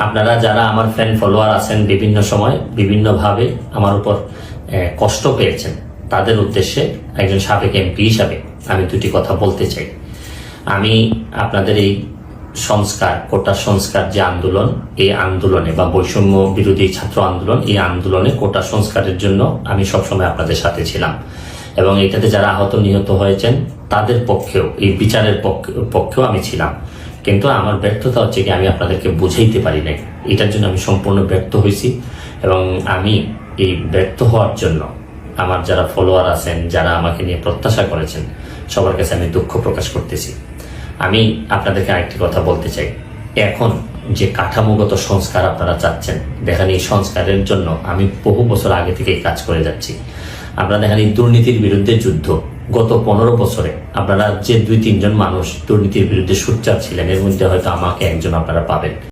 আপনারা যারা আমার ফ্রেন্ড ফলোয়ার আছেন বিভিন্ন সময় বিভিন্নভাবে আমার উপর কষ্ট পেয়েছেন, তাদের উদ্দেশ্যে একজন সাবেক এমপি হিসাবে আমি দুটি কথা বলতে চাই। আমি আপনাদের এই সংস্কার, কোটা সংস্কার যে আন্দোলন, এই আন্দোলনে বা বৈষম্য বিরোধী ছাত্র আন্দোলন, এই আন্দোলনে কোটা সংস্কারের জন্য আমি সবসময় আপনাদের সাথে ছিলাম এবং এটাতে যারা আহত নিহত হয়েছেন তাদের পক্ষেও, এই বিচারের পক্ষেও আমি ছিলাম। কিন্তু আমার ব্যর্থতা হচ্ছে কি, আমি আপনাদেরকে বুঝাইতে পারি নাই। এটার জন্য আমি সম্পূর্ণ ব্যর্থ হয়েছি এবং আমি এই ব্যর্থ হওয়ার জন্য আমার যারা ফলোয়ার আছেন, যারা আমাকে নিয়ে প্রত্যাশা করেছেন, সবার কাছে আমি দুঃখ প্রকাশ করতেছি। আমি আপনাদেরকে আরেকটি কথা বলতে চাই। এখন যে কাঠামোগত সংস্কার আপনারা চাচ্ছেন, দেখেন এই সংস্কারের জন্য আমি বহু বছর আগে থেকেই কাজ করে যাচ্ছি। আপনারা দেখেন এই দুর্নীতির বিরুদ্ধে যুদ্ধ গত 15 বছরে আপনারা যে 2-3 জন মানুষ দুর্নীতির বিরুদ্ধে সোচ্চার ছিলেন, এর মধ্যে হয়তো আমাকে একজন আপনারা পাবেন।